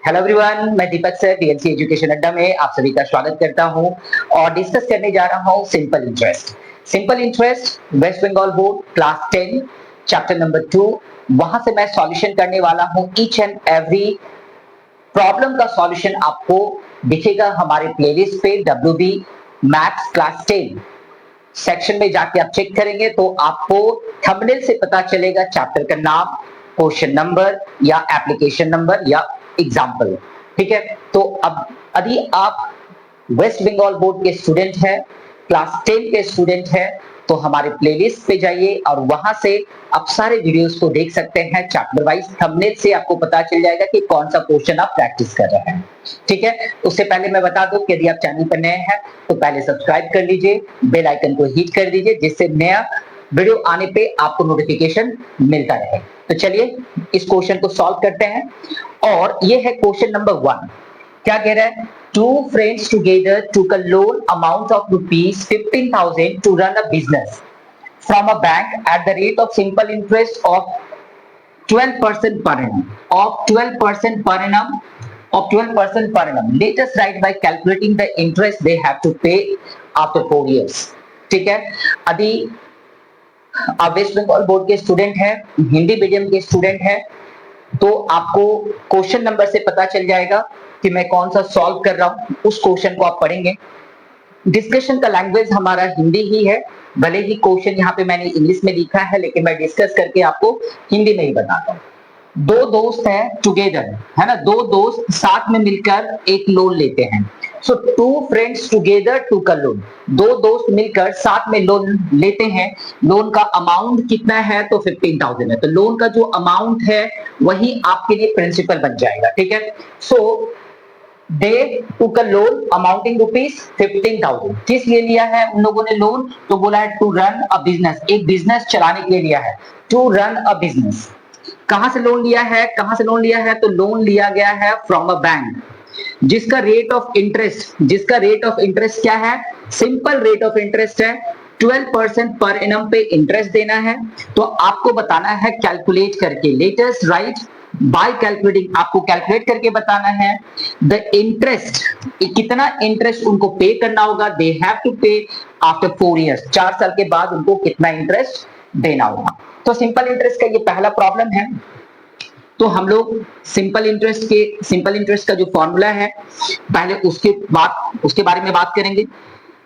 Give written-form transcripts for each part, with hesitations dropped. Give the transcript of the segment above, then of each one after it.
Hello everyone, मैं दीपक sir DLC education अड्डा में आप सभी का स्वागत करता हूं और डिस्कस करने जा रहा हूं simple interest. Simple interest west Bengal board class 10 chapter number 2। वहां से मैं सॉल्यूशन करने वाला हूं। ईच एंड एवरी प्रॉब्लम का सॉल्यूशन आपको दिखेगा हमारे प्लेलिस्ट पे WB मैथ्स क्लास 10 सेक्शन में जाके आप चेक करेंगे तो आपको थंबनेल से पता चलेगा चैप्टर का नाम, क्वेश्चन नंबर या एप्लीकेशन नंबर या एग्जाम्पल। ठीक है, तो अब यदि आप वेस्ट बंगाल बोर्ड के स्टूडेंट हैं, क्लास 10 के स्टूडेंट हैं, तो हमारे प्लेलिस्ट पे जाइए और वहां से आप सारे वीडियोस को देख सकते हैं चैप्टर वाइज। थंबनेल से आपको पता चल जाएगा कि कौन सा क्वेश्चन आप प्रैक्टिस कर रहे हैं। ठीक है, उससे पहले मैं बता दूं कि यदि आप चैनल पर नए हैं तो पहले सब्सक्राइब कर लीजिए, बेल आइकन को हिट कर दीजिए जिससे नया वीडियो आने पे आपको नोटिफिकेशन मिलता रहे। तो चलिए इस क्वेश्चन को सॉल्व करते हैं और ये है क्वेश्चन नंबर 1। क्या कह रहा है? Two friends together took a loan amount of rupees 15,000 to run a business from a bank at the rate of simple interest of 12% per annum. Of 12% per annum. Of 12% per annum. Let us write by calculating the interest they have to pay after 4 years. ठीक है, यदि आप waste Bengal board के student हैं, Hindi medium के student हैं, तो आपको क्वेश्चन नंबर से पता चल जाएगा कि मैं कौन सा सॉल्व कर रहा हूं। उस क्वेश्चन को आप पढ़ेंगे। डिस्कशन का लैंग्वेज हमारा हिंदी ही है, भले ही क्वेश्चन यहाँ पे मैंने इंग्लिश में लिखा है लेकिन मैं डिस्कस करके आपको हिंदी में ही बताता हूँ। दो दोस्त हैं टुगेदर, है ना, दो दोस्त साथ में मिलकर एक लोन लेते हैं। सो टू फ्रेंड्स टुगेदर टूक अ लोन, दो दोस्त मिलकर साथ में लोन लेते हैं। लोन का अमाउंट कितना है? तो 15,000 है। तो लोन का जो अमाउंट है वही आपके लिए प्रिंसिपल बन जाएगा। ठीक है, सो दे टूक अ लोन अमाउंटिंग रुपीज 15,000। किस लिए लिया है उन लोगों ने लोन? तो बोला है टू रन अ बिजनेस, एक बिजनेस चलाने के लिए लिया है। To run a business. कहां से लोन लिया है? कहां से लोन लिया है? तो लोन लिया गया है फ्रॉम अ बैंक जिसका रेट ऑफ इंटरेस्ट क्या है? सिंपल रेट ऑफ इंटरेस्ट है 12% पर एनम पे इंटरेस्ट देना है। तो आपको बताना है कैलकुलेट करके। Let us right bye calculating, आपको कैलकुलेट करके बताना है द इंटरेस्ट, कितना इंटरेस्ट उनको पे करना होगा। दे हैव टू पे आफ्टर 4 इयर्स, 4 साल के बाद उनको कितना इंटरेस्ट देना होगा। तो सिंपल इंटरेस्ट का ये पहला प्रॉब्लम है। तो हम लोग सिंपल इंटरेस्ट का जो फॉर्मूला है पहले उसके बारे में बात करेंगे।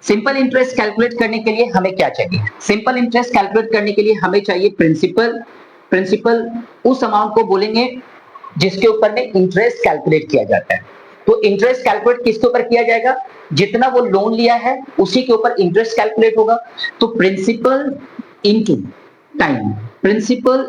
सिंपल इंटरेस्ट कैलकुलेट करने के लिए हमें क्या चाहिए? सिंपल इंटरेस्ट कैलकुलेट करने के लिए हमें चाहिए प्रिंसिपल उस अमाउंट को बोलेंगे जिसके ऊपर में इंटरेस्ट कैलकुलेट किया जाता है। तो इंटरेस्ट कैलकुलेट किसके ऊपर किया जाएगा? जितना वो लोन लिया है उसी के ऊपर इंटरेस्ट कैलकुलेट होगा। तो प्रिंसिपल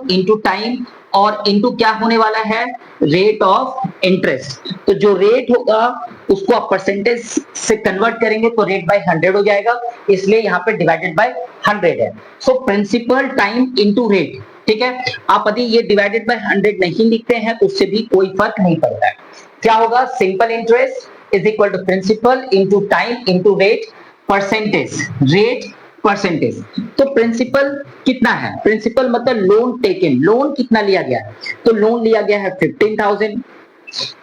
इंटू टाइम और इंटू क्या होने वाला है? Rate of interest. तो जो रेट होगा उसको आप परसेंटेज से कन्वर्ट करेंगे तो रेट बाय 100 हो जाएगा, इसलिए यहाँ पे डिवाइडेड बाय 100 है। So principal time into rate. ठीक है, आप यदि ये डिवाइडेड बाय 100 नहीं लिखते हैं तो उससे भी कोई फर्क नहीं पड़ता है। क्या होगा? Simple interest is equal to principal into time into rate percentage. तो प्रिंसिपल कितना है? प्रिंसिपल मतलब लोन टेकन, लोन कितना लिया गया है? तो लोन लिया गया है 15,000।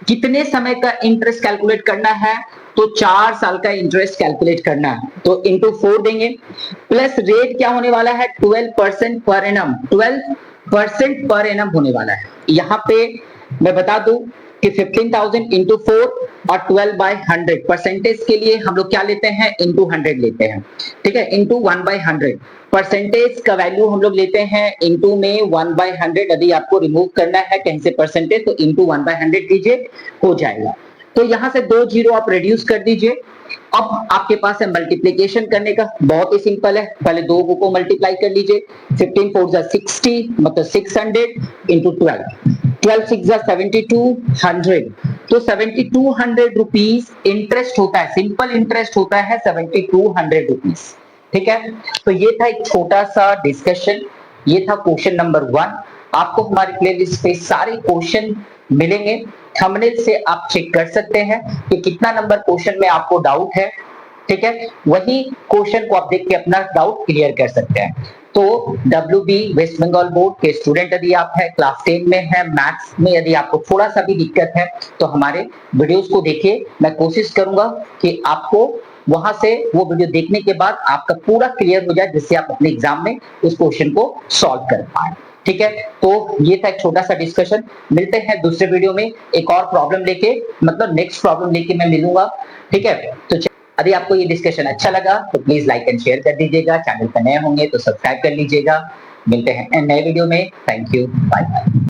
कितने समय का इंटरेस्ट कैलकुलेट करना है? तो 4 साल का इंटरेस्ट कैलकुलेट करना है। तो इंटू 4 देंगे, प्लस रेट क्या होने वाला है? 12% पर एनम, 12% पर एनम होने वाला है। यहाँ पे मैं बता दूं कि 15,000 इंटू 4 और 12/100 परसेंटेज के लिए हम लोग क्या लेते हैं? इंटू 100 लेते हैं। ठीक है, इंटू 1/100 परसेंटेज का वैल्यू हम लोग लेते हैं इंटू में 1/100। यदि आपको रिमूव करना है कहीं से परसेंटेज तो इंटू 1/100 कीजिए, हो जाएगा। तो यहां से 2 जीरो आप रिड्यूस कर दीजिए। अब आपके पास है मल्टीप्लीकेशन करने का, बहुत ही सिंपल है। पहले दो को मल्टीप्लाई कर लीजिए। 15 4 60 मतलब 600 इंटू 12 6 72 100। तो 7200 रुपीज इंटरेस्ट होता है, सिंपल इंटरेस्ट होता है 7200 रुपीज। ठीक है, तो ये था एक छोटा सा डिस्कशन, ये था क्वेश्चन नंबर 1। आपको हमारी प्लेलिस्ट पे सारे क्वेश्चन मिलेंगे। थंबनेल से आप चेक कर सकते हैं कि कितना नंबर क्वेश्चन में आपको डाउट है। ठीक है, वही क्वेश्चन को आप देख के अपना डाउट क्लियर कर सकते हैं। तो WB वेस्ट बंगाल बोर्ड के स्टूडेंट यदि आप है, क्लास 10 में है, मैथ्स में यदि आपको थोड़ा सा भी दिक्कत है तो हमारे वीडियोस को देखिए। मैं कोशिश करूंगा कि आपको वहां से वो वीडियो देखने के बाद आपका पूरा क्लियर हो जाए, जिससे आप अपने एग्जाम में उस क्वेश्चन को सॉल्व कर पाए। ठीक है, तो ये था एक छोटा सा डिस्कशन। मिलते हैं दूसरे वीडियो में एक और प्रॉब्लम लेके, मतलब नेक्स्ट प्रॉब्लम लेके मैं मिलूंगा। ठीक है, तो यदि आपको ये डिस्कशन अच्छा लगा तो प्लीज लाइक एंड शेयर कर दीजिएगा। चैनल पर नए होंगे तो सब्सक्राइब कर लीजिएगा। मिलते हैं नए वीडियो में। Thank you, bye bye.